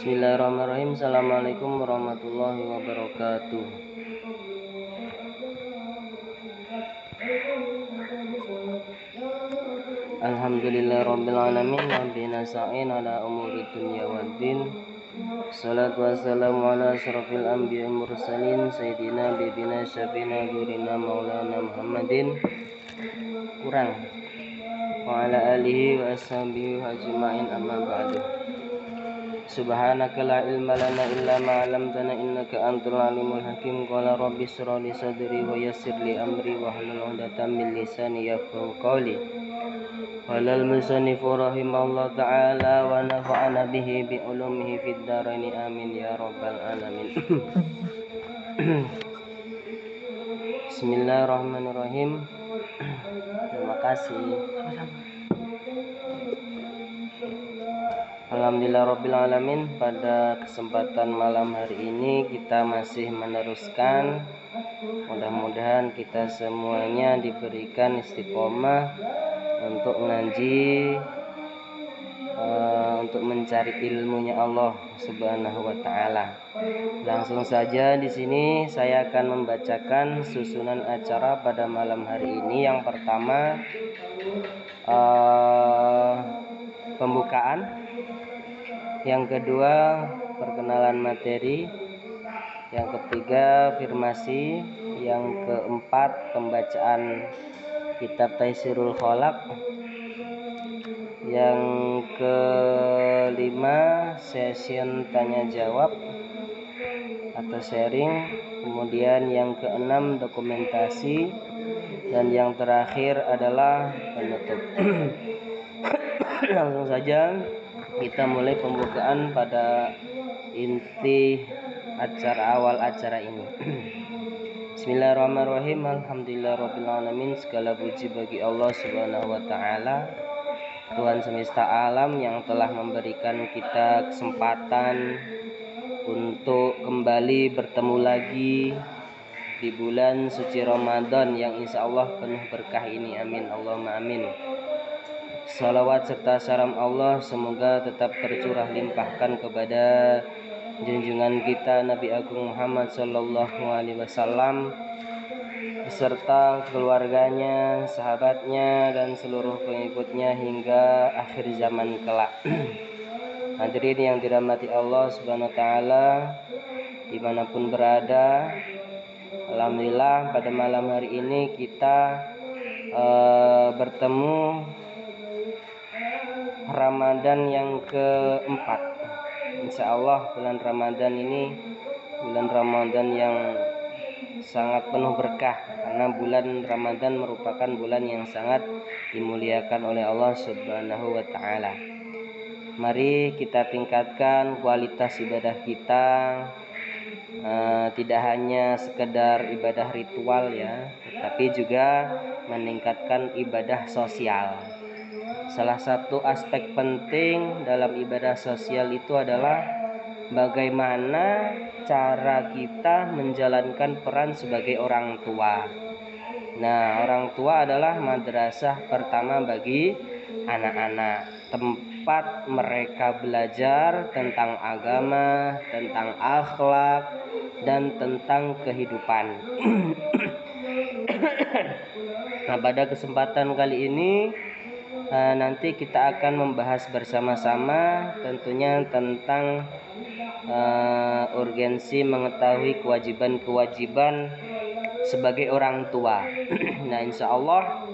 Bismillahirrahmanirrahim. Assalamualaikum warahmatullahi wabarakatuh. Alhamdulillah rabbil alamin wa bihi nasta'in ala umuri dunya waddin. Salatu wassalamu ala asyrafil anbiya'i mursalin sayyidina bibina syafina durina maulana Muhammadin kurang wa ala alihi wa ashabihi ajma'in amma ba'du. Subhanaka la ilma lana illa ma 'allamtana innaka antal alimul hakim. Qala rabbi shrah li sadri wa yassir li amri wa hlul 'uqdatam min lisani yafqahu qawli. Qala al-musannifu rahimahullah ta'ala wa nafa'ana bihi bi ulumihi fid dharain amin ya rabbal alamin. Bismillahirrahmanirrahim. Terima kasih. Alhamdulillah rabbil alamin. Pada kesempatan malam hari ini kita masih meneruskan, mudah-mudahan kita semuanya diberikan istiqomah untuk ngaji, untuk mencari ilmunya Allah Subhanahu wa taala. Langsung saja di sini saya akan membacakan susunan acara pada malam hari ini. Yang pertama pembukaan, yang kedua perkenalan materi, yang ketiga afirmasi, yang keempat pembacaan kitab Taisirul Khalaq, yang kelima session tanya jawab atau sharing, kemudian yang keenam dokumentasi, dan yang terakhir adalah penutup. Langsung saja kita mulai pembukaan pada inti awal acara ini. Bismillahirrahmanirrahim. Alhamdulillahirabbil alamin. Segala puji bagi Allah Subhanahu wa taala, Tuhan semesta alam yang telah memberikan kita kesempatan untuk kembali bertemu lagi di bulan suci Ramadan yang insya Allah penuh berkah ini. Amin Allahumma amin. Salawat serta salam Allah semoga tetap tercurah limpahkan kepada junjungan kita Nabi Agung Muhammad sallallahu alaihi wasallam beserta keluarganya, sahabatnya, dan seluruh pengikutnya hingga akhir zaman kelak. Hadirin yang dirahmati Allah Subhanahu wa taala dimanapun berada, alhamdulillah pada malam hari ini kita bertemu Ramadan yang keempat. Insya Allah bulan Ramadan ini bulan Ramadan yang sangat penuh berkah, karena bulan Ramadan merupakan bulan yang sangat dimuliakan oleh Allah Subhanahu wa taala. Mari kita tingkatkan kualitas ibadah kita, tidak hanya sekedar ibadah ritual ya, tetapi juga meningkatkan ibadah sosial. Salah satu aspek penting dalam ibadah sosial itu adalah bagaimana cara kita menjalankan peran sebagai orang tua. Nah, orang tua adalah madrasah pertama bagi anak-anak, tempat mereka belajar tentang agama, tentang akhlak, dan tentang kehidupan. Nah, pada kesempatan kali ini nanti kita akan membahas bersama-sama tentunya tentang urgensi mengetahui kewajiban-kewajiban sebagai orang tua. Nah, insya Allah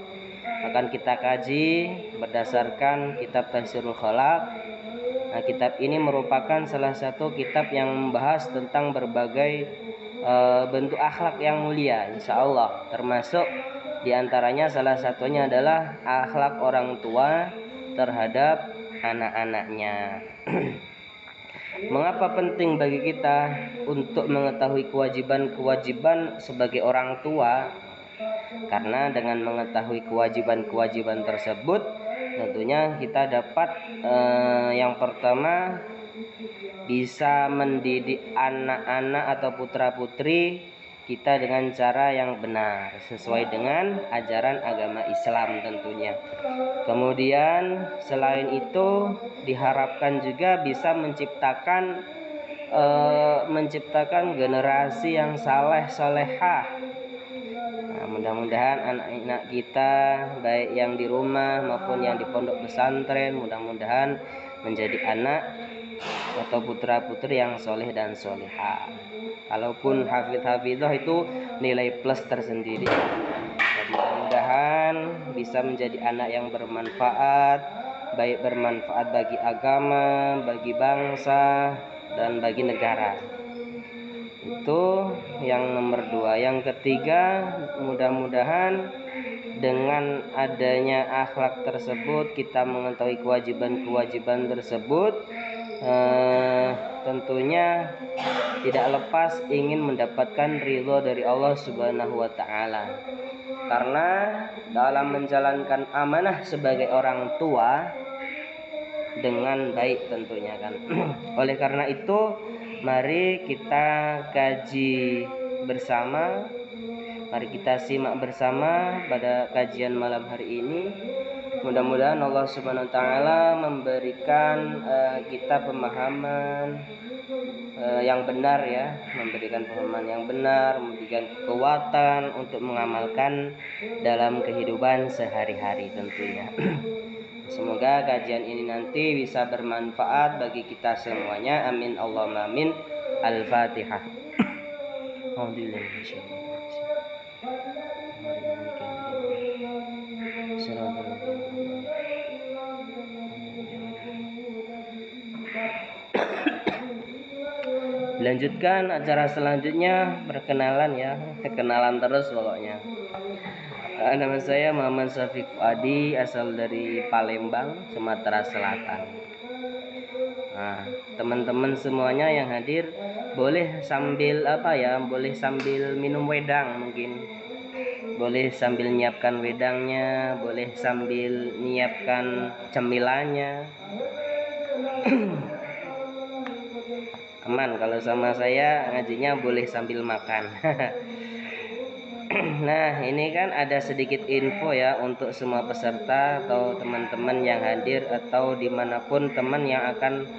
akan kita kaji berdasarkan kitab Taisirul Khalaq. Nah, kitab ini merupakan salah satu kitab yang membahas tentang berbagai bentuk akhlak yang mulia, insya Allah, termasuk diantaranya salah satunya adalah akhlak orang tua terhadap anak-anaknya. Mengapa penting bagi kita untuk mengetahui kewajiban-kewajiban sebagai orang tua? Karena dengan mengetahui kewajiban-kewajiban tersebut, tentunya kita dapat yang pertama bisa mendidik anak-anak atau putra-putri kita dengan cara yang benar sesuai dengan ajaran agama Islam tentunya. Kemudian selain itu diharapkan juga bisa menciptakan generasi yang saleh solehah. Nah, mudah-mudahan anak-anak kita baik yang di rumah maupun yang di pondok pesantren mudah-mudahan menjadi anak atau putra-putri yang soleh dan solehah. Kalaupun hafidh-hafidhah itu nilai plus tersendiri. Mudah-mudahan bisa menjadi anak yang bermanfaat, baik bermanfaat bagi agama, bagi bangsa, dan bagi negara. Itu yang nomor 2. Yang ketiga, mudah-mudahan dengan adanya akhlak tersebut kita mengetahui kewajiban-kewajiban tersebut, tentunya tidak lepas ingin mendapatkan ridho dari Allah Subhanahu wa Ta'ala. Karena dalam menjalankan amanah sebagai orang tua dengan baik tentunya kan. Oleh karena itu, mari kita kaji bersama, mari kita simak bersama pada kajian malam hari ini. Mudah-mudahan Allah Subhanahu wa Ta'ala memberikan kita pemahaman yang benar ya, memberikan pemahaman yang benar, memberikan kekuatan untuk mengamalkan dalam kehidupan sehari-hari tentunya. Semoga kajian ini nanti bisa bermanfaat bagi kita semuanya. Amin Allahumma amin. Al-Fatihah. Lanjutkan acara selanjutnya, perkenalan ya, kenalan terus pokoknya. Nama saya Muhammad Syafiq Adi, asal dari Palembang, Sumatera Selatan. Nah, teman-teman semuanya yang hadir boleh sambil boleh sambil minum wedang mungkin. Boleh sambil nyiapkan wedangnya, boleh sambil nyiapkan cemilannya. Aman kalau sama saya ngajinya boleh sambil makan. Nah, ini kan ada sedikit info ya untuk semua peserta atau teman-teman yang hadir atau dimanapun teman yang akan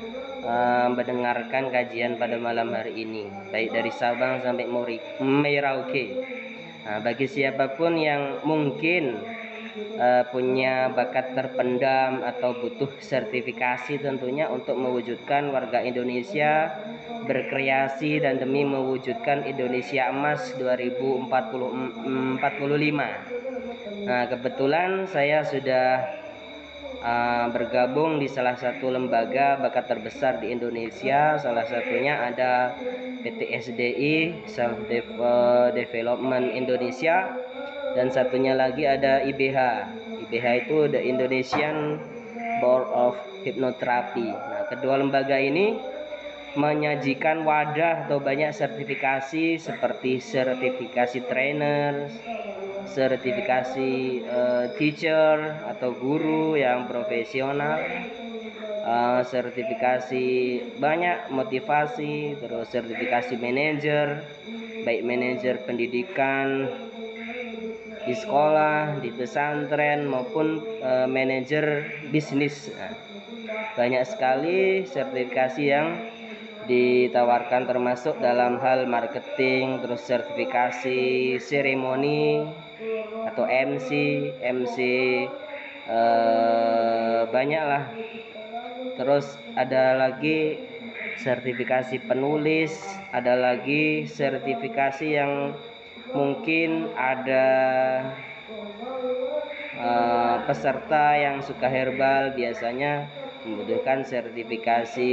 mendengarkan kajian pada malam hari ini, baik dari Sabang sampai Merauke. Nah, bagi siapapun yang mungkin punya bakat terpendam atau butuh sertifikasi tentunya untuk mewujudkan warga Indonesia berkreasi dan demi mewujudkan Indonesia Emas 2045. Nah, kebetulan saya sudah bergabung di salah satu lembaga bakat terbesar di Indonesia. Salah satunya ada PT SDI Self Development Indonesia, dan satunya lagi ada IBH. IBH itu The Indonesian Board of Hypnotherapy. Nah, kedua lembaga ini menyajikan wadah atau banyak sertifikasi seperti sertifikasi trainer, sertifikasi teacher atau guru yang profesional, sertifikasi banyak motivasi, terus sertifikasi manajer, baik manajer pendidikan di sekolah, di pesantren maupun manajer bisnis. Nah, banyak sekali sertifikasi yang ditawarkan termasuk dalam hal marketing, terus sertifikasi seremoni atau MC banyak lah. Terus ada lagi sertifikasi penulis, ada lagi sertifikasi yang mungkin ada peserta yang suka herbal biasanya membutuhkan sertifikasi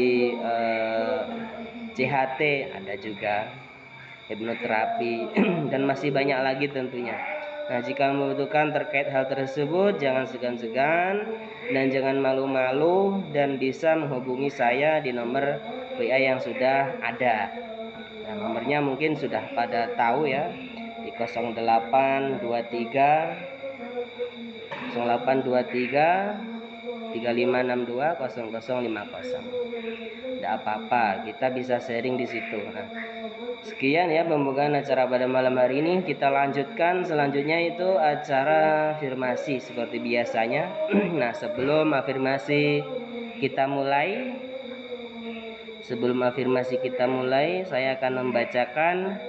CHT, ada juga hipnoterapi dan masih banyak lagi tentunya. Nah, jika membutuhkan terkait hal tersebut, jangan segan-segan dan jangan malu-malu, dan bisa menghubungi saya di nomor WA yang sudah ada. Nah, nomornya mungkin sudah pada tahu ya, di 0823 3562 0050. tidak apa-apa, kita bisa sharing di situ. Nah, sekian ya pembukaan acara pada malam hari ini. Kita lanjutkan selanjutnya itu acara afirmasi seperti biasanya. Nah, sebelum afirmasi kita mulai, saya akan membacakan.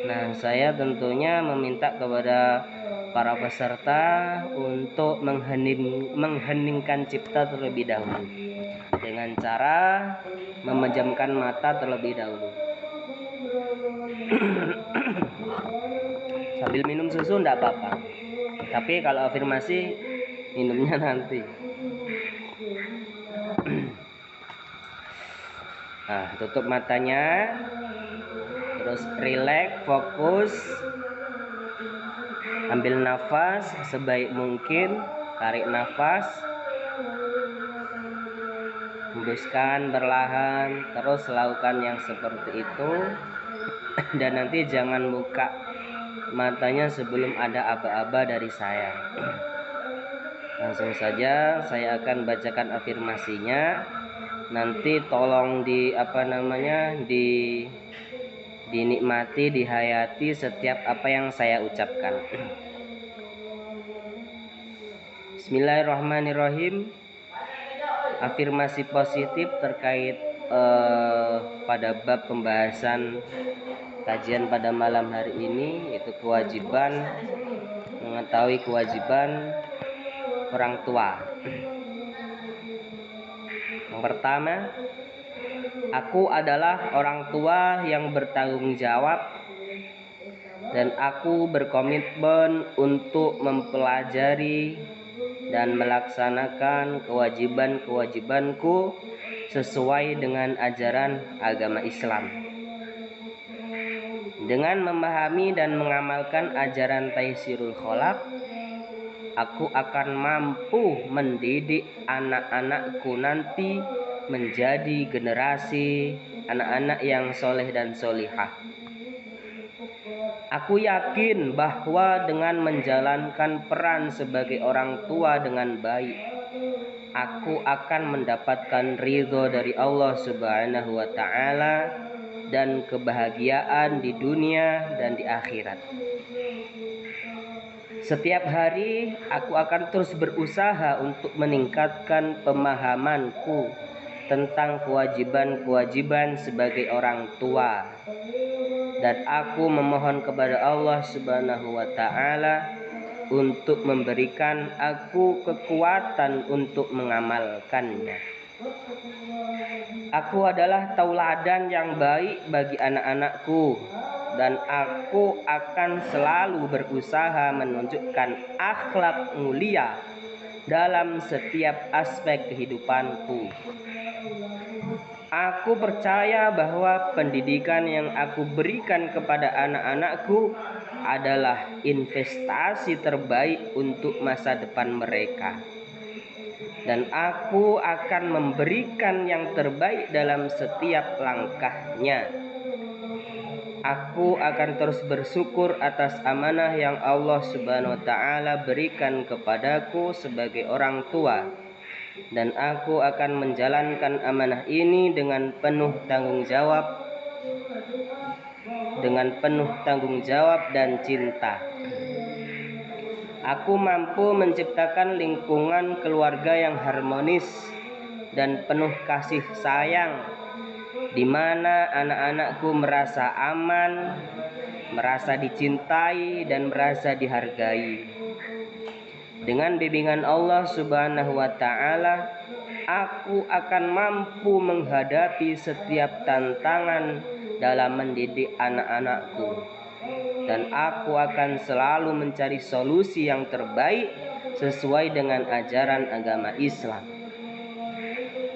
Nah, saya tentunya meminta kepada para peserta untuk mengheningkan cipta terlebih dahulu dengan cara memejamkan mata terlebih dahulu. Sambil minum susu enggak apa-apa, tapi kalau afirmasi minumnya nanti. Nah, tutup matanya, terus rileks, fokus, ambil nafas sebaik mungkin, tarik nafas, hembuskan perlahan, terus lakukan yang seperti itu. Dan nanti jangan buka matanya sebelum ada aba-aba dari saya. Langsung saja saya akan bacakan afirmasinya. Nanti tolong dinikmati, dihayati setiap apa yang saya ucapkan. Bismillahirrahmanirrahim. Afirmasi positif terkait pada bab pembahasan kajian pada malam hari ini, yaitu mengetahui kewajiban orang tua. Yang pertama, aku adalah orang tua yang bertanggung jawab dan aku berkomitmen untuk mempelajari dan melaksanakan kewajiban-kewajibanku sesuai dengan ajaran agama Islam. Dengan memahami dan mengamalkan ajaran Taysirul Khalaq, aku akan mampu mendidik anak-anakku nanti menjadi generasi anak-anak yang soleh dan solihah. Aku yakin bahwa dengan menjalankan peran sebagai orang tua dengan baik, aku akan mendapatkan ridho dari Allah Subhanahu wa Ta'ala dan kebahagiaan di dunia dan di akhirat. Setiap hari aku akan terus berusaha untuk meningkatkan pemahamanku tentang kewajiban-kewajiban sebagai orang tua, dan aku memohon kepada Allah Subhanahu wa Ta'ala untuk memberikan aku kekuatan untuk mengamalkannya. Aku adalah tauladan yang baik bagi anak-anakku, dan aku akan selalu berusaha menunjukkan akhlak mulia dalam setiap aspek kehidupanku. Aku percaya bahwa pendidikan yang aku berikan kepada anak-anakku adalah investasi terbaik untuk masa depan mereka, dan aku akan memberikan yang terbaik dalam setiap langkahnya. Aku akan terus bersyukur atas amanah yang Allah Subhanahu wa Ta'ala berikan kepadaku sebagai orang tua, dan aku akan menjalankan amanah ini dengan penuh tanggung jawab dan cinta. Aku mampu menciptakan lingkungan keluarga yang harmonis dan penuh kasih sayang, di mana anak-anakku merasa aman, merasa dicintai, dan merasa dihargai. Dengan bimbingan Allah Subhanahu wa Ta'ala, aku akan mampu menghadapi setiap tantangan dalam mendidik anak-anakku, dan aku akan selalu mencari solusi yang terbaik sesuai dengan ajaran agama Islam.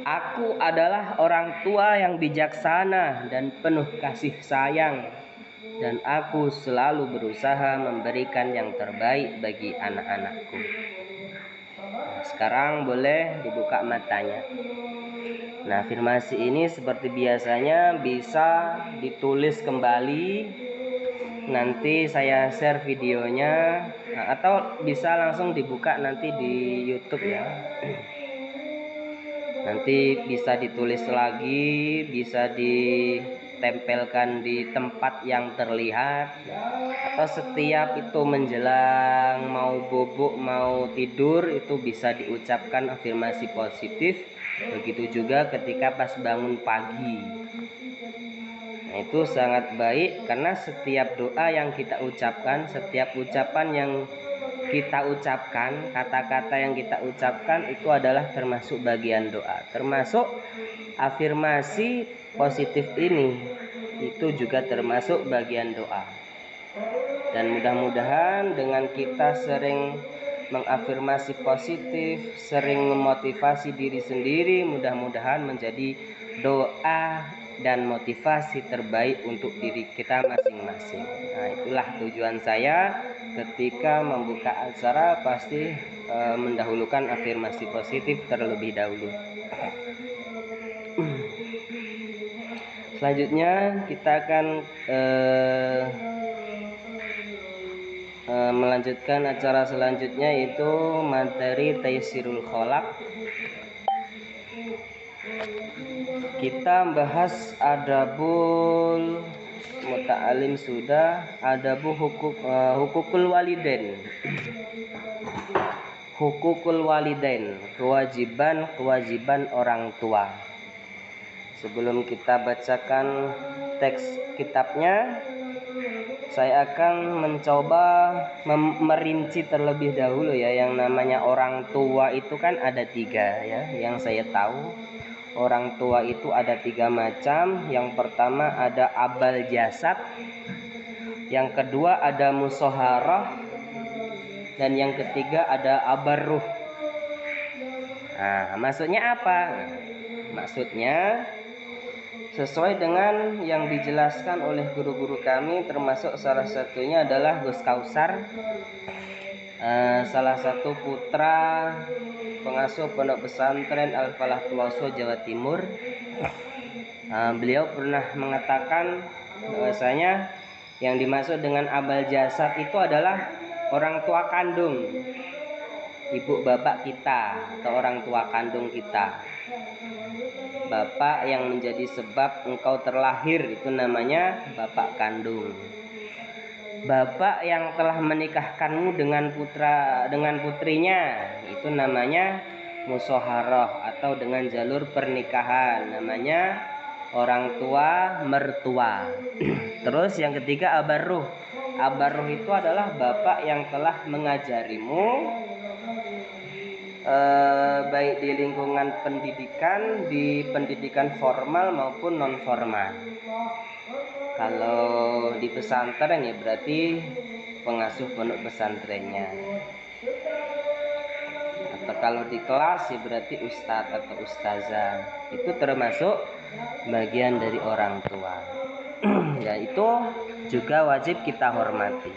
Aku adalah orang tua yang bijaksana dan penuh kasih sayang, dan aku selalu berusaha memberikan yang terbaik bagi anak-anakku. Nah, sekarang boleh dibuka matanya. Nah, afirmasi ini seperti biasanya bisa ditulis kembali. Nanti saya share videonya, atau bisa langsung dibuka nanti di YouTube ya. Nanti bisa ditulis lagi, bisa ditempelkan di tempat yang terlihat, atau setiap itu menjelang mau bobok, mau tidur, itu bisa diucapkan afirmasi positif. Begitu juga ketika pas bangun pagi. Nah, itu sangat baik karena setiap doa yang kita ucapkan, setiap ucapan yang kita ucapkan, kata-kata yang kita ucapkan itu adalah termasuk bagian doa, termasuk afirmasi positif ini itu juga termasuk bagian doa. Dan mudah-mudahan dengan kita sering mengafirmasi positif, sering memotivasi diri sendiri, mudah-mudahan menjadi doa dan motivasi terbaik untuk diri kita masing-masing. Nah, itulah tujuan saya ketika membuka acara, pasti mendahulukan afirmasi positif terlebih dahulu. Selanjutnya kita akan melanjutkan acara selanjutnya, yaitu materi Taysirul Kholaq. Kita bahas adabul muta'alim sudah, adabu hukukul walidain. Hukukul walidain, kewajiban orang tua. Sebelum kita bacakan teks kitabnya, saya akan mencoba merinci terlebih dahulu ya. Yang namanya orang tua itu kan ada 3 ya, yang saya tahu. Orang tua itu ada 3 macam. Yang pertama ada abal jasad, yang kedua ada musoharah, dan yang ketiga ada abarruh. Nah, maksudnya apa? Maksudnya sesuai dengan yang dijelaskan oleh guru-guru kami, termasuk salah satunya adalah Gus Kausar, salah satu putra pengasuh pondok pesantren Al-Falah Peloso, Jawa Timur. Beliau pernah mengatakan bahwasanya yang dimaksud dengan abal jasad itu adalah orang tua kandung, ibu bapak kita atau orang tua kandung kita. Bapak yang menjadi sebab engkau terlahir itu namanya bapak kandung. Bapak yang telah menikahkanmu dengan putrinya itu namanya musoharoh, atau dengan jalur pernikahan namanya orang tua mertua. Terus yang ketiga abarruh. Abarruh itu adalah bapak yang telah mengajarimu, baik di lingkungan pendidikan, di pendidikan formal maupun non formal. Kalau di pesantren ya berarti pengasuh pondok pesantrennya, atau kalau di kelas ya berarti ustadz atau ustazah. Itu termasuk bagian dari orang tua. Dan itu juga wajib kita hormati.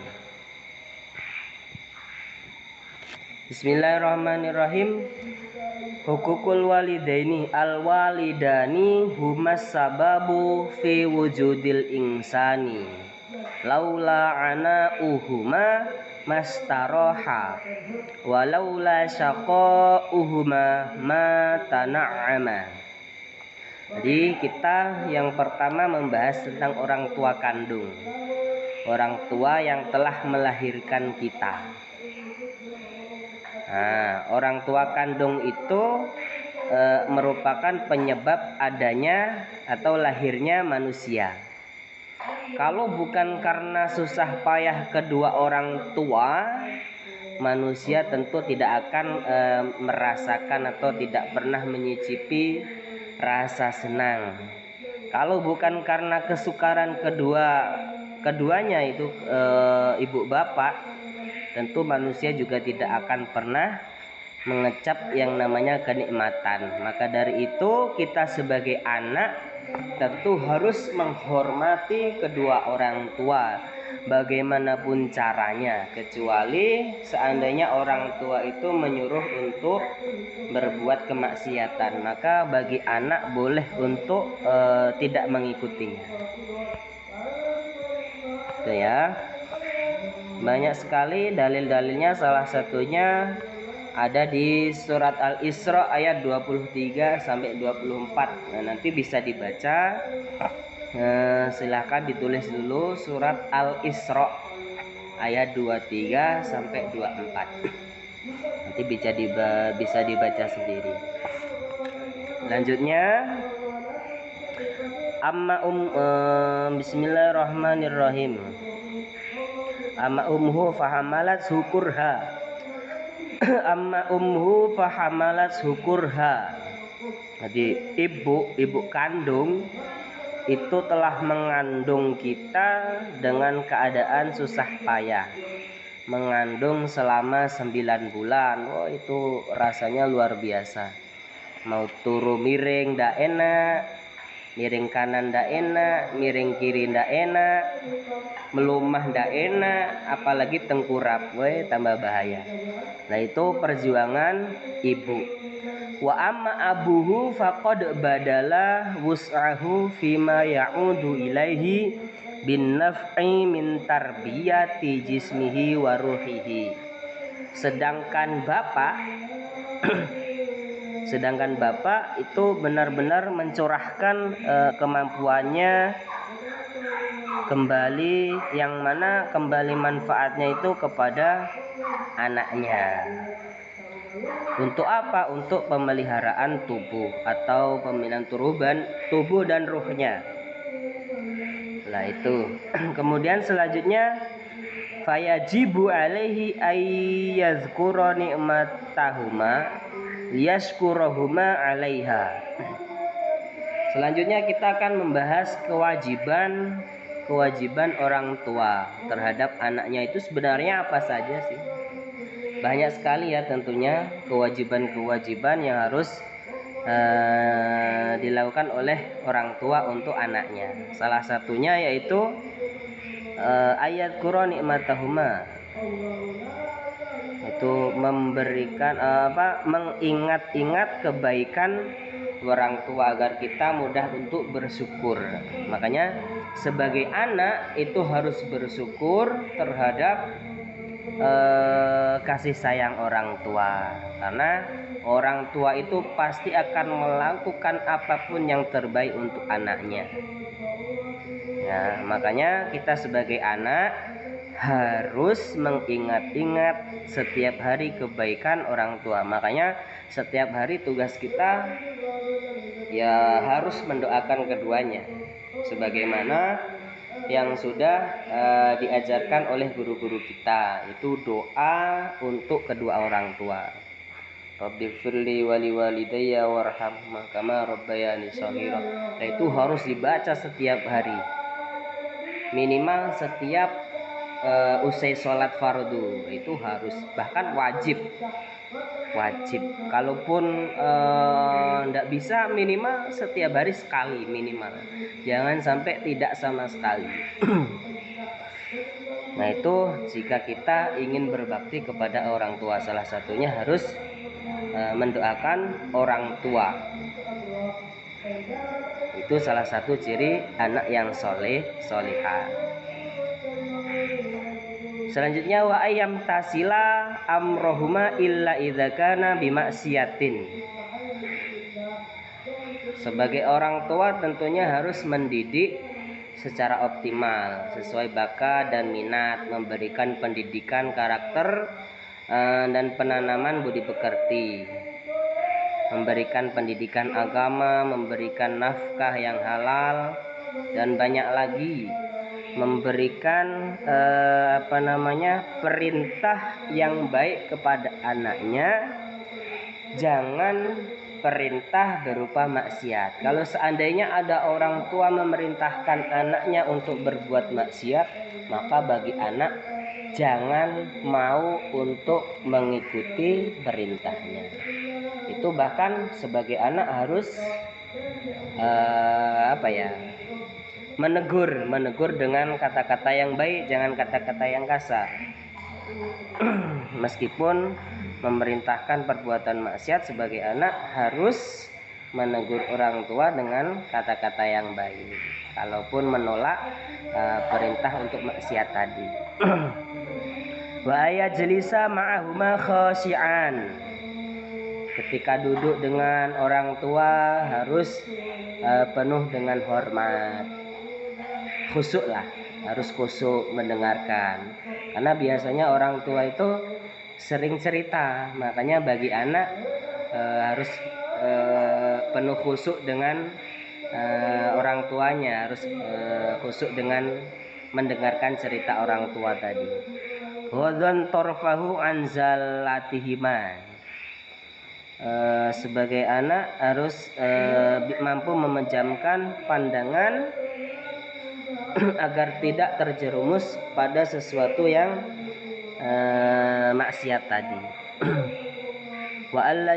Bismillahirrahmanirrahim. Hukukul walidaini, al walidani humas sababu fi wujudil insani, laula ana uhuma mastaroha, walaula syaqa uhuma ma tana'ama. Jadi kita yang pertama membahas tentang orang tua kandung, orang tua yang telah melahirkan kita. Nah, orang tua kandung itu merupakan penyebab adanya atau lahirnya manusia. Kalau bukan karena susah payah kedua orang tua, manusia tentu tidak akan merasakan atau tidak pernah menyicipi rasa senang. Kalau bukan karena kesukaran keduanya itu ibu bapak, tentu manusia juga tidak akan pernah mengecap yang namanya kenikmatan. Maka dari itu kita sebagai anak tentu harus menghormati kedua orang tua bagaimanapun caranya, kecuali seandainya orang tua itu menyuruh untuk berbuat kemaksiatan, maka bagi anak boleh untuk tidak mengikutinya. Itu ya. Banyak sekali dalil-dalilnya, salah satunya ada di surat Al-Isra ayat 23 sampai 24. Nah, nanti bisa dibaca. Silahkan ditulis dulu surat Al-Isra ayat 23 sampai 24. Nanti bisa dibaca sendiri. Lanjutnya, Bismillahirrahmanirrahim. Amma umhu fahamalat syukurha. Amma umhu fahamalat syukurha. Jadi ibu kandung itu telah mengandung kita dengan keadaan susah payah. Mengandung selama 9 bulan. Oh, itu rasanya luar biasa. Mau turu miring ndak enak, miring kanan ndak enak, miring kiri ndak enak, melumah ndak enak, apalagi tengkurap, tambah bahaya. Nah, itu perjuangan ibu. Wa amma abuhu faqad badala wus'ahu fima ya'udu ilaihi bin naf'i min tarbiyati jismihi wa ruhihi. Sedangkan bapak itu benar-benar mencurahkan kemampuannya kembali, yang mana kembali manfaatnya itu kepada anaknya. Untuk apa? Untuk pemeliharaan tubuh atau pembinaan tubuh dan ruhnya. Nah, itu. Kemudian selanjutnya, fayajibu alaihi ayyazkura ni'matahuma liyashkurahuma 'alaiha. Selanjutnya kita akan membahas kewajiban orang tua terhadap anaknya itu sebenarnya apa saja sih? Banyak sekali ya tentunya kewajiban-kewajiban yang harus dilakukan oleh orang tua untuk anaknya. Salah satunya yaitu ayat Qur'an nikmatahuma, itu memberikan mengingat-ingat kebaikan orang tua agar kita mudah untuk bersyukur. Makanya sebagai anak itu harus bersyukur terhadap kasih sayang orang tua, karena orang tua itu pasti akan melakukan apapun yang terbaik untuk anaknya. Nah, makanya kita sebagai anak harus mengingat-ingat setiap hari kebaikan orang tua. Makanya setiap hari tugas kita ya harus mendoakan keduanya, sebagaimana yang sudah diajarkan oleh guru-guru kita, itu doa untuk kedua orang tua. Rabbighfirli wali walidayya warhamhuma kama rabbayani shaghira. Nah, itu harus dibaca setiap hari, minimal setiap usai sholat fardu, itu harus, bahkan wajib. Kalaupun tidak bisa, minimal setiap hari sekali minimal, jangan sampai tidak sama sekali. Nah, itu jika kita ingin berbakti kepada orang tua, salah satunya harus mendoakan orang tua. Itu salah satu ciri anak yang solihah. Selanjutnya, wa ayyam tasila amrohuma illa idza kana bimaksiatin. Sebagai orang tua tentunya harus mendidik secara optimal sesuai bakat dan minat, memberikan pendidikan karakter dan penanaman budi pekerti, memberikan pendidikan agama, memberikan nafkah yang halal, dan banyak lagi, memberikan perintah yang baik kepada anaknya. Jangan perintah berupa maksiat. Kalau seandainya ada orang tua memerintahkan anaknya untuk berbuat maksiat, maka bagi anak jangan mau untuk mengikuti perintahnya. Itu bahkan sebagai anak harus menegur dengan kata-kata yang baik, jangan kata-kata yang kasar. Meskipun memerintahkan perbuatan maksiat, sebagai anak harus menegur orang tua dengan kata-kata yang baik, kalaupun menolak perintah untuk maksiat tadi. Wa ayajlisa ma'ahuma khashi'an. Ketika duduk dengan orang tua harus penuh dengan hormat, khusyuk lah, harus khusyuk mendengarkan. Karena biasanya orang tua itu sering cerita, makanya bagi anak harus penuh khusyuk dengan orang tuanya, harus khusyuk dengan mendengarkan cerita orang tua tadi. Ghadhan torfahu anzalatihima. Sebagai anak harus mampu memejamkan pandangan agar tidak terjerumus pada sesuatu yang maksiat tadi. Wa alla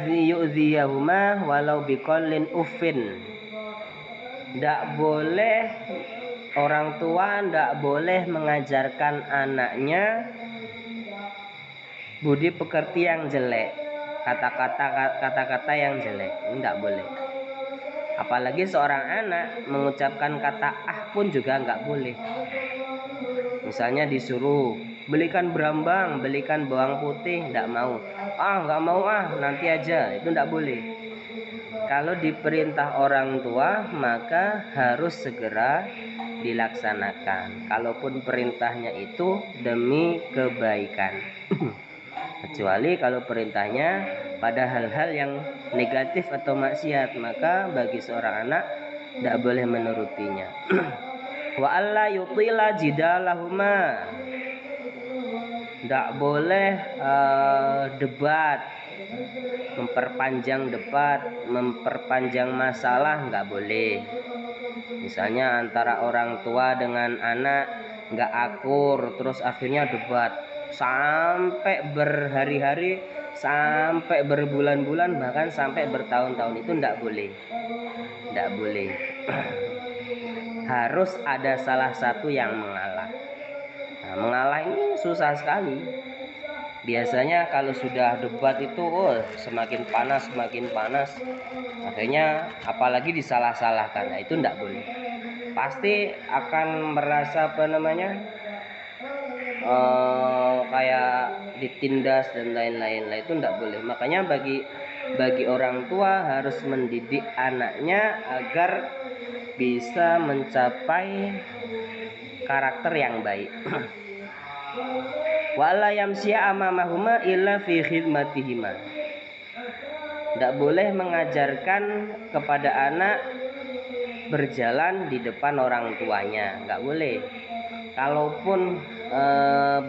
yu'dhiyahuma walau biqallin uffin. Tidak boleh orang tua tidak boleh mengajarkan anaknya budi pekerti yang jelek, kata-kata yang jelek, tidak boleh. Apalagi seorang anak mengucapkan kata pun juga nggak boleh. Misalnya disuruh belikan berambang, belikan bawang putih, tidak mau. Nggak mau nanti aja, itu tidak boleh. Kalau diperintah orang tua maka harus segera dilaksanakan. Kalaupun perintahnya itu demi kebaikan. Kecuali kalau perintahnya pada hal-hal yang negatif atau maksiat, maka bagi seorang anak tidak boleh menurutinya. Wa alla yutila jidalahuma. Tidak boleh debat, memperpanjang debat, memperpanjang masalah, nggak boleh. Misalnya antara orang tua dengan anak nggak akur, terus akhirnya debat sampai berhari-hari, sampai berbulan-bulan, bahkan sampai bertahun-tahun, itu tidak boleh. Tidak boleh. Harus ada salah satu yang mengalah. Nah, mengalah ini susah sekali. Biasanya kalau sudah debat itu semakin panas. Akhirnya apalagi disalah-salahkan. Nah, itu tidak boleh. Pasti akan merasa kayak ditindas dan lain-lain. Itu tidak boleh. Makanya bagi orang tua harus mendidik anaknya agar bisa mencapai karakter yang baik. Wa la yamsiya amamahuma illa fi khidmatihima. Tidak boleh mengajarkan kepada anak berjalan di depan orang tuanya, nggak boleh. Kalaupun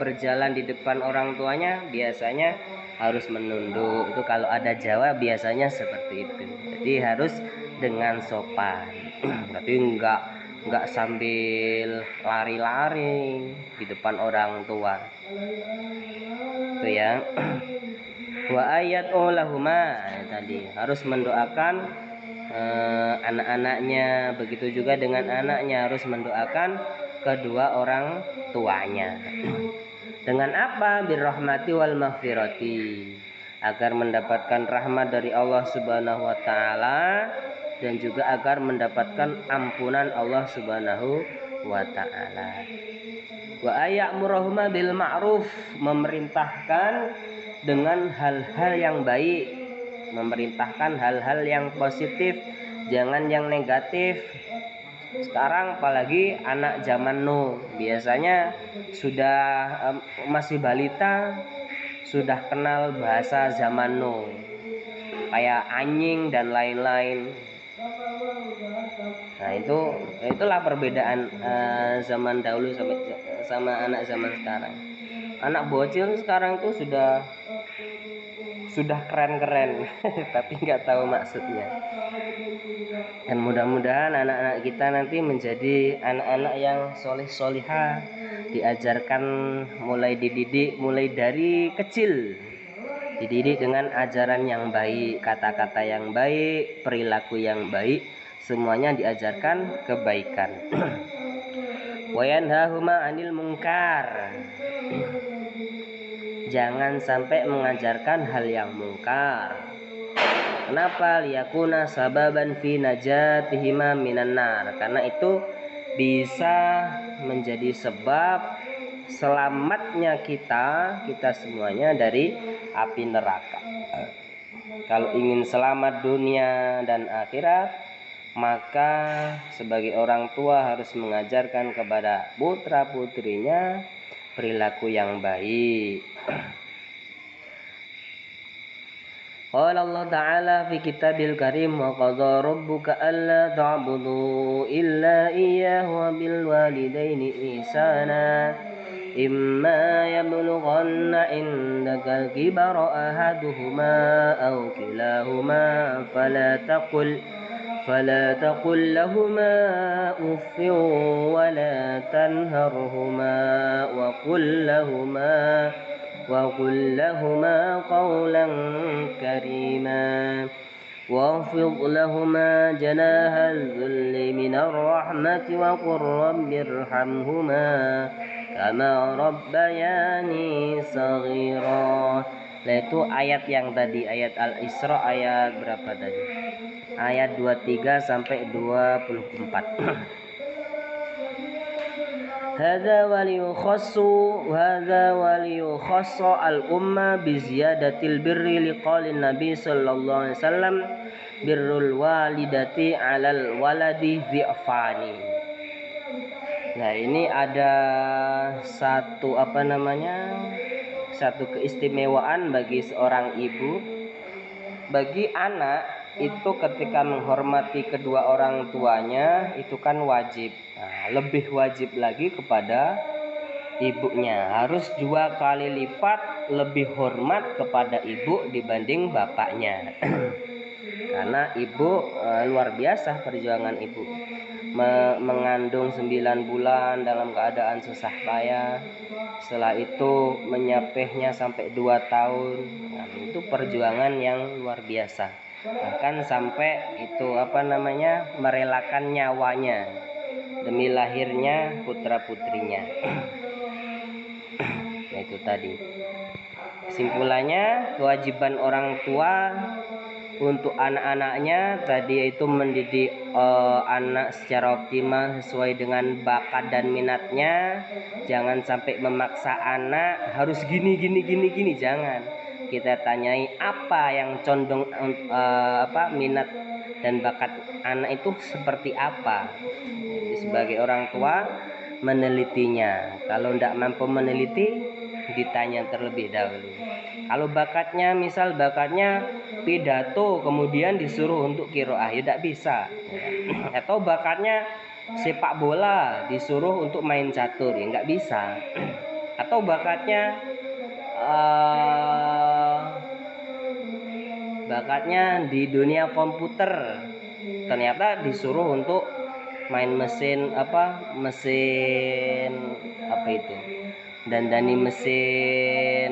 berjalan di depan orang tuanya biasanya harus menunduk. Itu kalau ada Jawa biasanya seperti itu. Jadi harus dengan sopan. Tapi nggak sambil lari-lari di depan orang tua. Itu ya. Wa ayat lahuma, tadi harus mendoakan anak-anaknya, begitu juga dengan anaknya harus mendoakan kedua orang tuanya. Dengan apa? Birrahmati wal maghfirati, agar mendapatkan rahmat dari Allah Subhanahu wa taala dan juga agar mendapatkan ampunan Allah Subhanahu wa taala. Wa aya'muruhuma bil ma'ruf, memerintahkan dengan hal-hal yang baik, memerintahkan hal-hal yang positif, jangan yang negatif. Sekarang apalagi anak zaman now, biasanya sudah masih balita sudah kenal bahasa zaman now, kayak anjing dan lain-lain. Nah, itulah perbedaan zaman dahulu sama anak zaman sekarang. Anak bocil sekarang itu sudah keren-keren tapi nggak tahu maksudnya. Dan mudah-mudahan anak-anak kita nanti menjadi anak-anak yang soleh-solihah, diajarkan dididik mulai dari kecil, dididik dengan ajaran yang baik, kata-kata yang baik, perilaku yang baik, semuanya diajarkan kebaikan. Wa yanhahuma 'anil munkar. Jangan sampai mengajarkan hal yang mungkar. Kenapa? Liyakuna sababan fi najatihima minan nar. Karena itu bisa menjadi sebab selamatnya kita semuanya dari api neraka. Kalau ingin selamat dunia dan akhirat, maka sebagai orang tua harus mengajarkan kepada putra-putrinya perilaku yang baik. Qala Allah Ta'ala fi kitabil karim wa qadha rabbuka alla ta'budu illa iyyahu wa bil walidaini ihsana imma yablughanna indaka al-kibara ahaduhuma aw kilahuma فلا تقل لهما أف ولا تنهرهما وقل لهما قولا كريما واخفض لهما جناح الذل من الرحمة وقل رب ارحمهما كما ربياني صغيرا. Nah, itu ayat yang tadi, ayat Al-Isra ayat berapa tadi? Ayat 23 sampai 24. Hadza waliyukhassu al-umma bi ziyadatil birri liqaulin nabi sallallahu alaihi wasallam birrul walidati 'alal waladi dhi'fani. Nah, ini ada satu satu keistimewaan bagi seorang ibu. Bagi anak itu ketika menghormati kedua orang tuanya itu kan wajib. Nah, lebih wajib lagi kepada ibunya, harus 2 kali lipat lebih hormat kepada ibu dibanding bapaknya. Karena ibu luar biasa perjuangan ibu, mengandung 9 bulan dalam keadaan susah payah, setelah itu menyapihnya sampai 2 tahun. Nah, itu perjuangan yang luar biasa, bahkan sampai itu merelakan nyawanya demi lahirnya putra putrinya. Nah, itu tadi kesimpulannya, kewajiban orang tua untuk anak-anaknya tadi yaitu mendidik anak secara optimal sesuai dengan bakat dan minatnya. Jangan sampai memaksa anak harus gini, jangan. Kita tanyai apa yang condong minat dan bakat anak itu seperti apa. Jadi sebagai orang tua menelitinya. Kalau tidak mampu meneliti, ditanya terlebih dahulu. Kalau bakatnya pidato kemudian disuruh untuk qiraah, ya tidak bisa. Atau bakatnya sepak bola disuruh untuk main catur, ya nggak bisa. Atau bakatnya di dunia komputer, ternyata disuruh untuk main mesin dandani mesin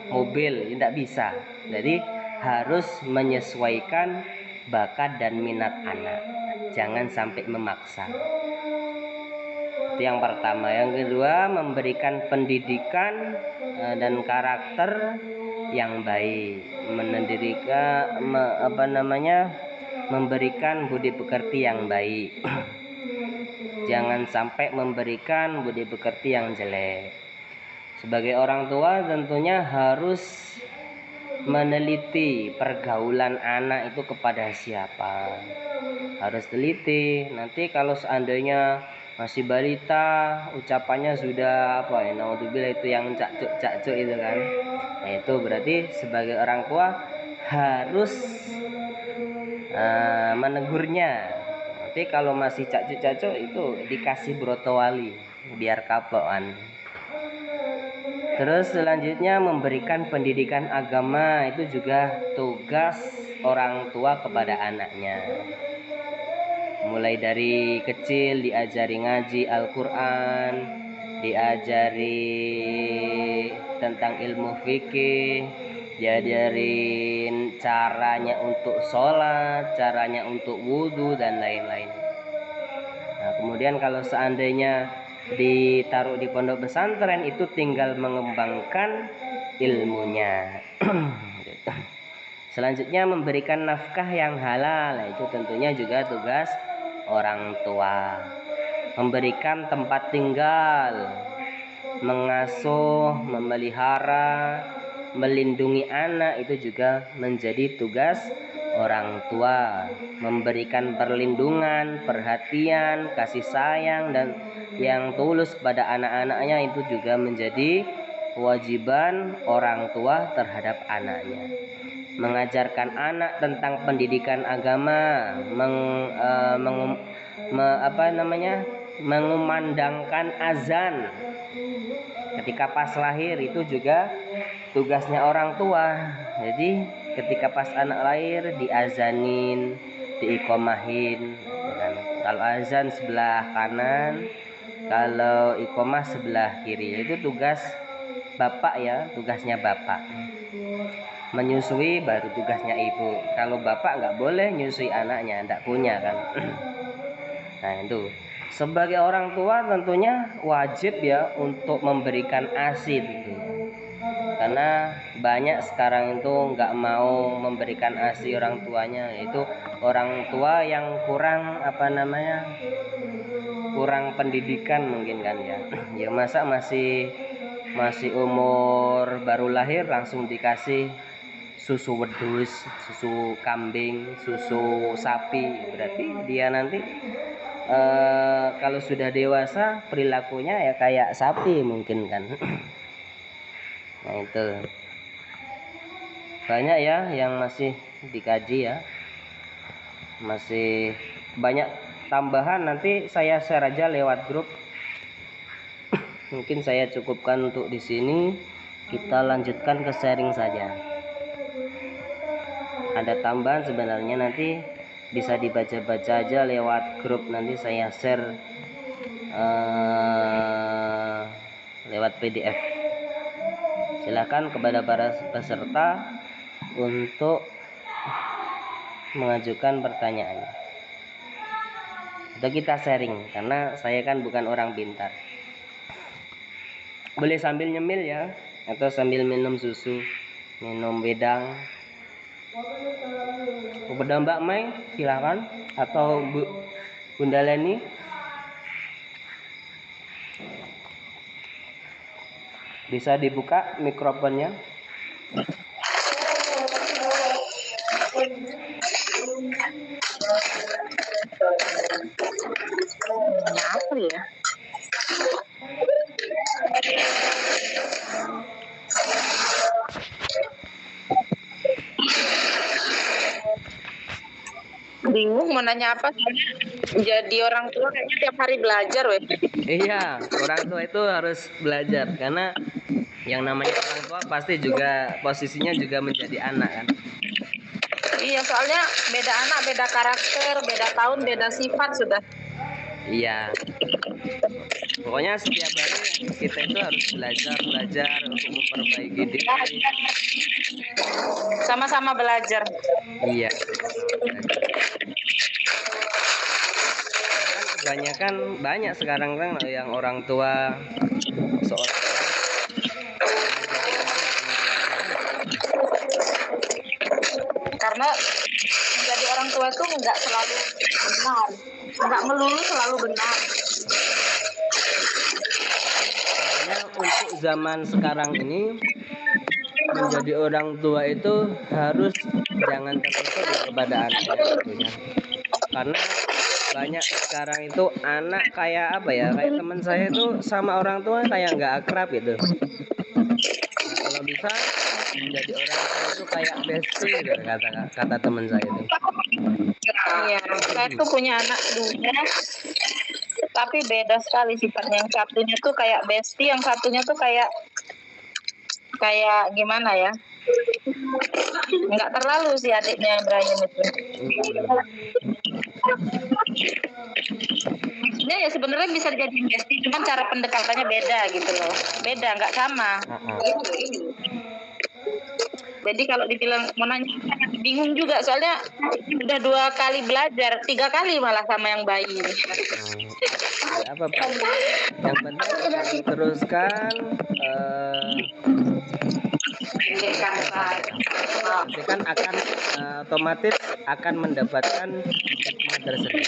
mobil, tidak bisa. Jadi harus menyesuaikan bakat dan minat anak, jangan sampai memaksa. Itu yang pertama. Yang kedua, memberikan pendidikan dan karakter yang baik, memberikan budi pekerti yang baik. Jangan sampai memberikan budi pekerti yang jelek. Sebagai orang tua tentunya harus meneliti pergaulan anak itu kepada siapa. Harus teliti. Nanti kalau seandainya masih balita, ucapannya sudah naudzubillah itu yang cakcuk itu kan. Nah, itu berarti sebagai orang tua harus menegurnya. Nanti kalau masih cakcuk itu dikasih brotowali biar kaploan. Terus selanjutnya memberikan pendidikan agama, itu juga tugas orang tua kepada anaknya. Mulai dari kecil diajari ngaji Al-Quran, diajari tentang ilmu fikih, diajarin caranya untuk sholat, caranya untuk wudhu dan lain-lain. Nah, kemudian kalau seandainya ditaruh di pondok pesantren, itu tinggal mengembangkan ilmunya. Selanjutnya memberikan nafkah yang halal, itu tentunya juga tugas orang tua. Memberikan tempat tinggal, mengasuh, memelihara, melindungi anak itu juga menjadi tugas orang tua. Memberikan perlindungan, perhatian, kasih sayang dan yang tulus pada anak-anaknya itu juga menjadi kewajiban orang tua terhadap anaknya. Mengajarkan anak tentang pendidikan agama, mengumandangkan azan ketika pas lahir itu juga tugasnya orang tua. Jadi ketika pas anak lahir diazanin, diikomahin. Kalau azan sebelah kanan, kalau ikomah sebelah kiri. Itu tugas bapak ya, tugasnya bapak. Menyusui baru tugasnya ibu. Kalau bapak nggak boleh nyusui anaknya, nggak punya kan. Nah itu sebagai orang tua tentunya wajib ya untuk memberikan ASI tentunya. Karena banyak sekarang itu nggak mau memberikan ASI orang tuanya, yaitu orang tua yang kurang kurang pendidikan mungkin kan ya. Ya masa masih umur baru lahir langsung dikasih susu wedus, susu kambing, susu sapi, berarti dia nanti kalau sudah dewasa perilakunya ya kayak sapi mungkin kan. Nah itu banyak ya yang masih dikaji ya, masih banyak tambahan, nanti saya share aja lewat grup. Mungkin saya cukupkan untuk di sini, kita lanjutkan ke sharing saja. Ada tambahan sebenarnya nanti bisa dibaca-baca aja lewat grup, nanti saya share lewat PDF. Silakan kepada para peserta untuk mengajukan pertanyaannya atau kita sharing, karena saya kan bukan orang pintar. Boleh sambil nyemil ya, atau sambil minum susu, minum wedang. Kepada Mbak Mai silakan, atau Bunda Leni. Bisa dibuka mikrofonnya. Apa ya? Bingung mau nanya apa, soalnya jadi orang tua kayaknya tiap hari belajar weh. Iya, orang tua itu harus belajar, karena yang namanya orang tua pasti juga posisinya juga menjadi anak kan. Iya, soalnya beda anak, beda karakter, beda tahun, beda sifat sudah. Iya. Pokoknya setiap hari kita itu harus belajar untuk memperbaiki diri. Sama-sama belajar. Iya. Kebanyakan banyak sekarang kan yang orang tua seorang karena menjadi orang tua itu nggak selalu benar, nggak melulu selalu benar. Karena untuk zaman sekarang ini menjadi orang tua itu harus jangan tertutup kepada anaknya tentunya. Karena banyak sekarang itu anak kayak apa ya, kayak teman saya itu sama orang tua kayak nggak akrab gitu. Nah, kalau bisa menjadi orang tua itu kayak bestie gitu, kata teman saya itu. Iya, saya tuh punya anak dua, tapi beda sekali sifatnya. Yang satunya tuh kayak bestie, yang satunya tuh kayak gimana ya? Nggak terlalu sih adiknya Brian itu. Maksudnya ya sebenarnya bisa jadi bestie, cuman cara pendekatannya beda gitu loh. Beda, nggak sama. Jadi kalau dibilang mau nanya, bingung juga, soalnya udah 2 kali belajar, 3 kali malah sama yang bayi. Ya, apa Pak? Yang penting teruskan pendekkan saya. Nanti kan akan otomatis akan mendapatkan hikmah tersendiri.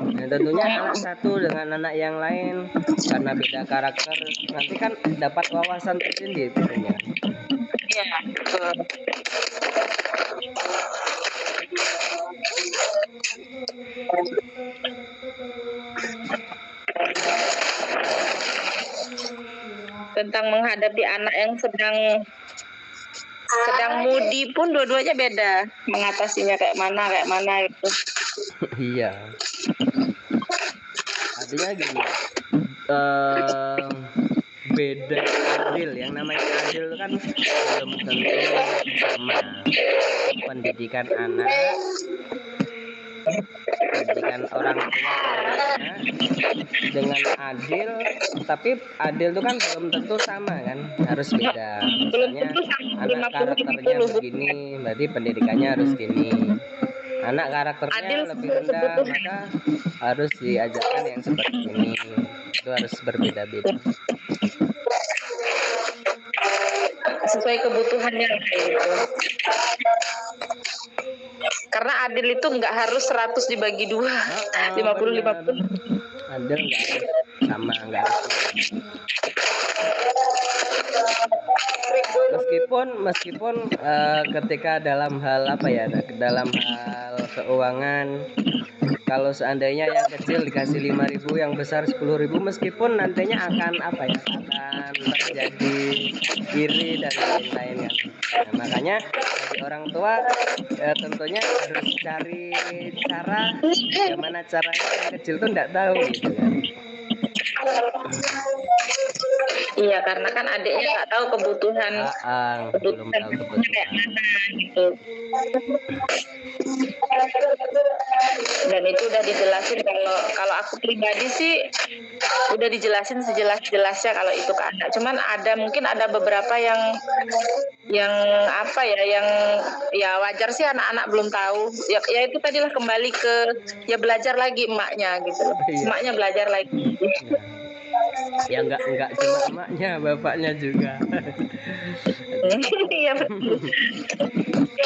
Nah, tentunya anak satu dengan anak yang lain karena beda karakter nanti kan dapat wawasan tersendiri tentunya. Iya, betul. Tentang menghadapi anak yang sedang mudi pun dua-duanya beda mengatasinya kayak mana gitu. Iya. Artinya gini, beda adil, yang namanya adil kan belum tentu sama. Pendidikan anak, pendidikan orang tua anak dengan adil, tapi adil itu kan belum tentu sama kan, harus beda. Misalnya anak karakternya begini, berarti pendidikannya harus gini. Anak karakternya Adil lebih rendah, maka harus diajarkan yang seperti ini. Itu harus berbeda-beda. Sesuai kebutuhannya kayak gitu. Karena adil itu nggak harus 100 dibagi 2, 50-50. Adil nggak harus sama, nggak harus meskipun ketika dalam hal apa ya, dalam hal keuangan, kalau seandainya yang kecil dikasih 5.000, yang besar 10.000, meskipun nantinya akan apa ya, akan terjadi iri dan lain-lain kan. Nah, makanya bagi orang tua tentunya harus cari cara bagaimana caranya yang kecil tuh nggak tahu gitu kan. Iya, karena kan adiknya nggak tahu kebutuhan, belum tahu kebutuhan kayak mana gitu. Dan itu udah dijelasin, kalau aku pribadi sih udah dijelasin sejelas-jelasnya kalau itu ke anak. Cuman mungkin ada beberapa yang apa ya, yang ya wajar sih anak-anak belum tahu. Ya itu tadilah kembali ke ya belajar lagi emaknya gitu. Emaknya belajar lagi. Ya enggak cuma emaknya, bapaknya juga. Iya betul.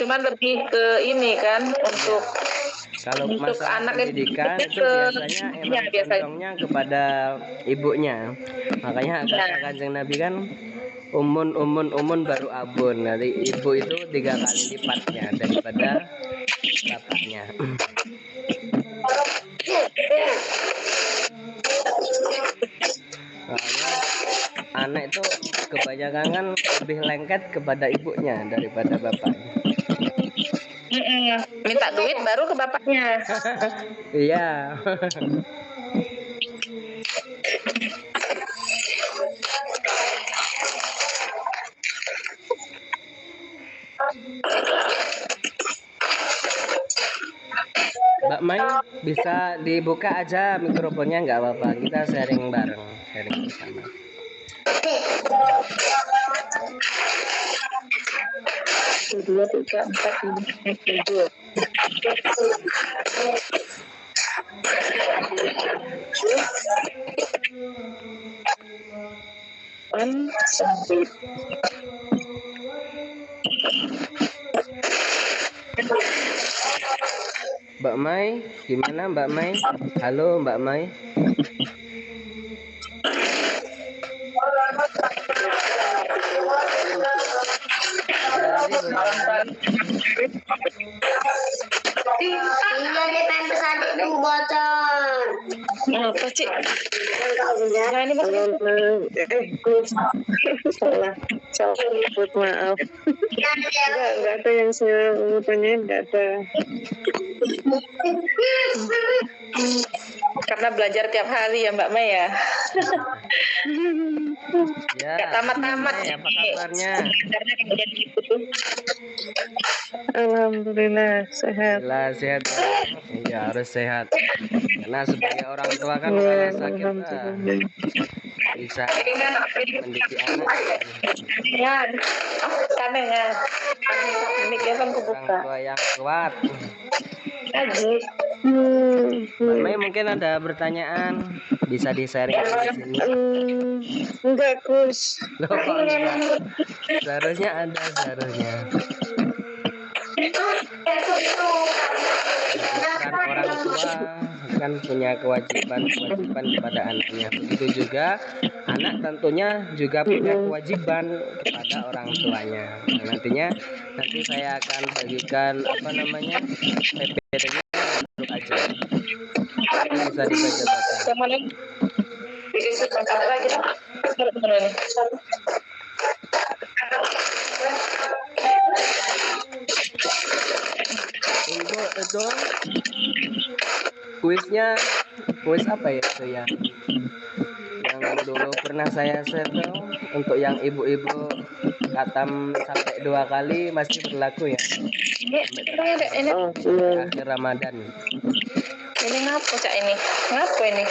Cuman lebih ke ini kan, untuk kalau masalah anak pendidikan itu biasanya emang condongnya kepada ibunya. Makanya kata Kanjeng Nabi kan umun baru abun. Nanti ibu itu 3 kali lipatnya daripada bapaknya. Makanya anak itu kebanyakan kan lebih lengket kepada ibunya daripada bapaknya. Minta duit baru ke bapaknya. Iya. Mbak Mai, bisa dibuka aja mikrofonnya, nggak apa-apa, kita sharing bareng, sharing bersama. Dua, tiga, 4, 5, 7. Mbak Mai, gimana Mbak Mai? Halo Mbak Mai. Iya dia pempes adik itu bocor. Apa sih? Nah, ini salah. Maaf. Enggak ada yang saya tanyain, enggak ada. Karena belajar tiap hari ya Mbak Maya. Ya. Enggak tamat-tamat. Apa kabarnya? Alhamdulillah sehat. Alhamdulillah sehat. Iya harus sehat. Karena sebagai orang tua kan kalau sakit bisa mendidik anak. Ya, kangen. Ini kan kebuka. Orang tua yang kuat. Aji. Mbak Mai mungkin ada pertanyaan, bisa di-sharing di sini. Enggak, Gus. Loh kok enggak? Seharusnya ada, seharusnya. Peran orang tua kan punya kewajiban kepada anaknya. Begitu juga anak tentunya juga punya kewajiban kepada orang tuanya. Nah, nanti saya akan bagikan PPT-nya bentuk aja. Nanti bisa dibaca-baca. Yang mana? Untuk itu kuis apa ya itu ya? Yang dulu pernah saya share tuh, untuk yang ibu-ibu khatam sampai 2 kali masih berlaku ya. Ini Akhir Ramadan. ini ngapa Cak ini? Ngapa ini?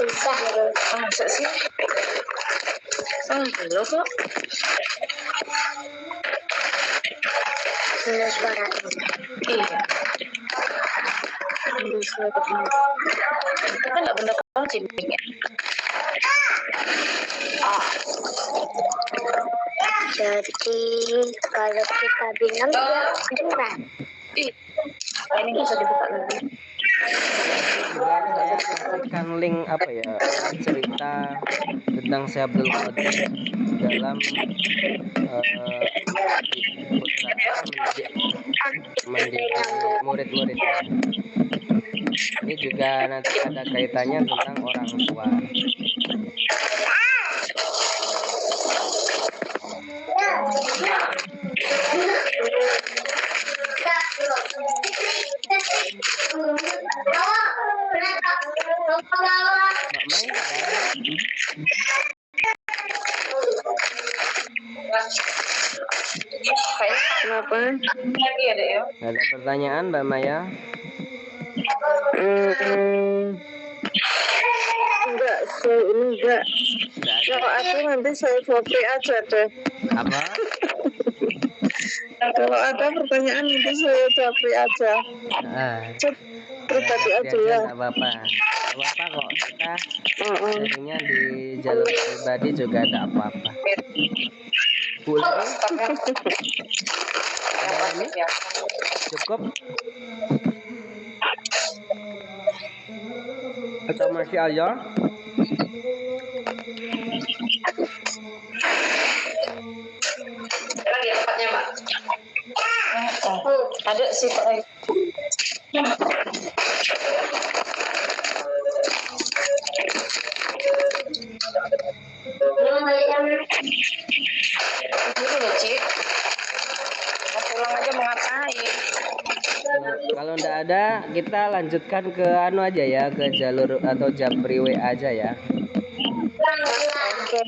Susah. Masa sih? Belum kok. Sudah suara. Iya. Itu kan nggak bener kalau cimingnya. Jadi kalau kita bilang benar. Ini nggak usah dibuka lagi. Juga saya kasihkan link cerita tentang Syekh Abdul Qadir dalam mendidik murid-muridnya. Ini juga nanti ada kaitannya tentang orang tua. Mbak Mai Kenapa? Lagi ada ya? ada pertanyaan Mbak Maya? Enggak, ini enggak. Kalau aku nanti saya copy aja deh. Apa? Kalau ada pertanyaan nanti saya copy aja. Pribadi aja ya. Nggak apa-apa kok, kita sharingnya di jalur pribadi juga ada apa-apa. Boleh? Cukup? Atau masih ada? Ya tempatnya Mbak. Ada sih Pak. Ini loh Cik. Mau pulang aja mau ngapain? Kalau enggak ada, kita lanjutkan ke aja ya, ke jalur atau Japri WA aja ya. Oke.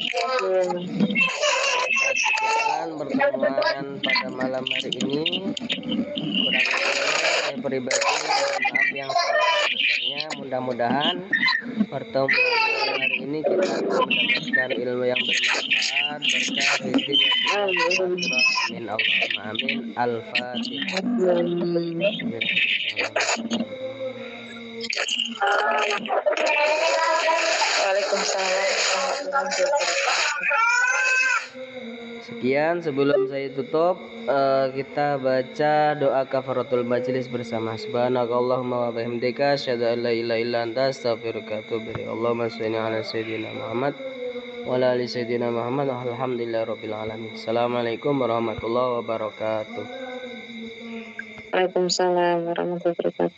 Kita cukupkan pertemuan pada malam hari ini. Kurang lebihnya saya pribadi mohon maaf yang sebesar-besarnya. Mudah-mudahan pertemuan malam hari ini kita akan mendapatkan ilmu yang bermanfaat, berkah, rezeki yang amin Allahumma amin. Al-Fatihah. Waalaikumsalam. Sekian, sebelum saya tutup, kita baca doa kafaratul majlis bersama. Subhanakallahumma wa bihamdika asyhadu an la ilaha illa anta astaghfiruka wa atubu ilaik. Allahumma shalli ala sayyidina Muhammad wa ala ali sayyidina Muhammad. Alhamdulillahirabbil alamin. Assalamualaikum warahmatullahi wabarakatuh. Waalaikumsalam warahmatullahi wabarakatuh.